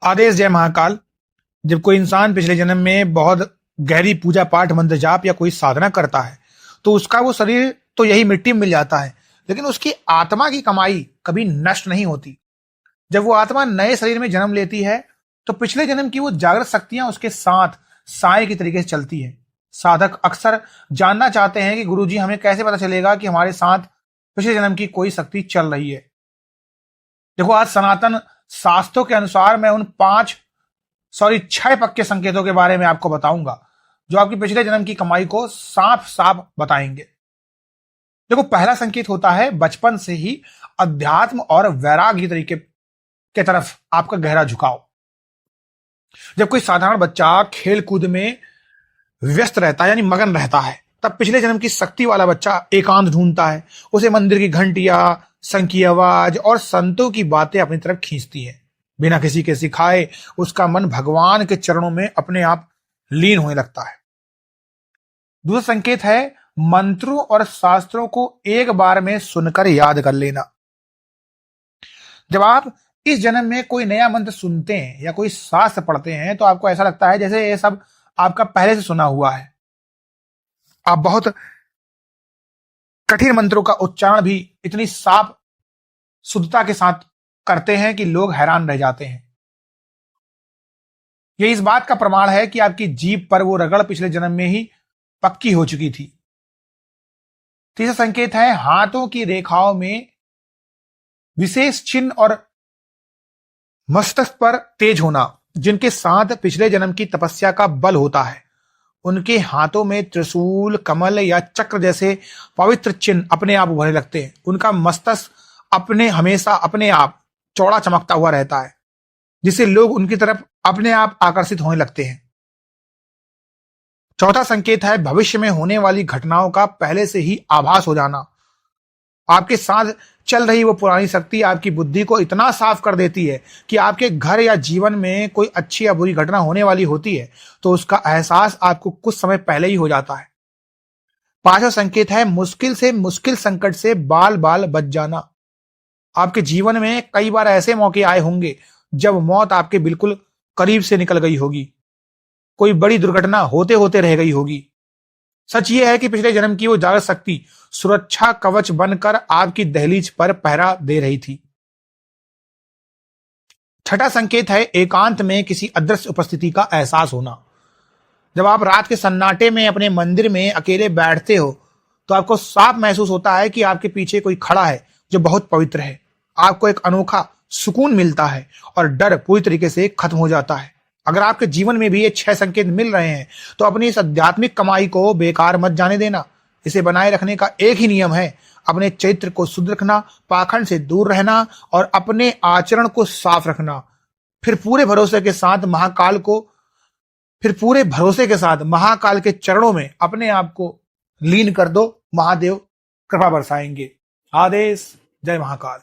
आदेश जय महाकाल। जब कोई इंसान पिछले जन्म में बहुत गहरी पूजा पाठ मंत्र जाप या कोई साधना करता है तो उसका वो शरीर तो यही मिट्टी में मिल जाता है, लेकिन उसकी आत्मा की कमाई कभी नष्ट नहीं होती। जब वो आत्मा नए शरीर में जन्म लेती है तो पिछले जन्म की वो जागृत शक्तियां उसके साथ साए की तरीके से चलती है। साधक अक्सर जानना चाहते हैं कि गुरुजी हमें कैसे पता चलेगा कि हमारे साथ पिछले जन्म की कोई शक्ति चल रही है। देखो, आज सनातन शास्त्रों के अनुसार मैं उन 6 पक्के संकेतों के बारे में आपको बताऊंगा जो आपकी पिछले जन्म की कमाई को साफ साफ बताएंगे। देखो, पहला संकेत होता है बचपन से ही अध्यात्म और वैराग्य तरीके के तरफ आपका गहरा झुकाव। जब कोई साधारण बच्चा खेल कूद में व्यस्त रहता है यानी मगन रहता है, तब पिछले जन्म की शक्ति वाला बच्चा एकांत ढूंढता है। उसे मंदिर की घंटियां, संख की आवाज और संतों की बातें अपनी तरफ खींचती हैं। बिना किसी के सिखाए उसका मन भगवान के चरणों में अपने आप लीन होने लगता है। दूसरा संकेत है मंत्रों और शास्त्रों को एक बार में सुनकर याद कर लेना। जब आप इस जन्म में कोई नया मंत्र सुनते हैं या कोई शास्त्र पढ़ते हैं तो आपको ऐसा लगता है जैसे ये सब आपका पहले से सुना हुआ है। आप बहुत कठिन मंत्रों का उच्चारण भी इतनी साफ शुद्धता के साथ करते हैं कि लोग हैरान रह जाते हैं। यह इस बात का प्रमाण है कि आपकी जीभ पर वो रगड़ पिछले जन्म में ही पक्की हो चुकी थी। तीसरा संकेत है हाथों की रेखाओं में विशेष चिन्ह और मस्तक पर तेज होना। जिनके साथ पिछले जन्म की तपस्या का बल होता है उनके हाथों में त्रिशूल, कमल या चक्र जैसे पवित्र चिन्ह अपने आप उभरने लगते हैं। उनका मस्तक हमेशा अपने आप चौड़ा चमकता हुआ रहता है, जिससे लोग उनकी तरफ अपने आप आकर्षित होने लगते हैं। चौथा संकेत है भविष्य में होने वाली घटनाओं का पहले से ही आभास हो जाना। आपके साथ चल रही वो पुरानी शक्ति आपकी बुद्धि को इतना साफ कर देती है कि आपके घर या जीवन में कोई अच्छी या बुरी घटना होने वाली होती है तो उसका एहसास आपको कुछ समय पहले ही हो जाता है। पांचवा संकेत है मुश्किल से मुश्किल संकट से बाल बाल बच जाना। आपके जीवन में कई बार ऐसे मौके आए होंगे जब मौत आपके बिल्कुल करीब से निकल गई होगी, कोई बड़ी दुर्घटना होते होते रह गई होगी। सच ये है कि पिछले जन्म की वो जागृत शक्ति सुरक्षा कवच बनकर आपकी दहलीज पर पहरा दे रही थी। छठा संकेत है एकांत में किसी अदृश्य उपस्थिति का एहसास होना। जब आप रात के सन्नाटे में अपने मंदिर में अकेले बैठते हो तो आपको साफ महसूस होता है कि आपके पीछे कोई खड़ा है जो बहुत पवित्र है। आपको एक अनोखा सुकून मिलता है और डर पूरी तरीके से खत्म हो जाता है। अगर आपके जीवन में भी ये 6 संकेत मिल रहे हैं तो अपनी इस आध्यात्मिक कमाई को बेकार मत जाने देना। इसे बनाए रखने का एक ही नियम है, अपने चरित्र को शुद्ध रखना, पाखंड से दूर रहना और अपने आचरण को साफ रखना। फिर पूरे भरोसे के साथ महाकाल के चरणों में अपने आप को लीन कर दो। महादेव कृपा बरसाएंगे। आदेश जय महाकाल।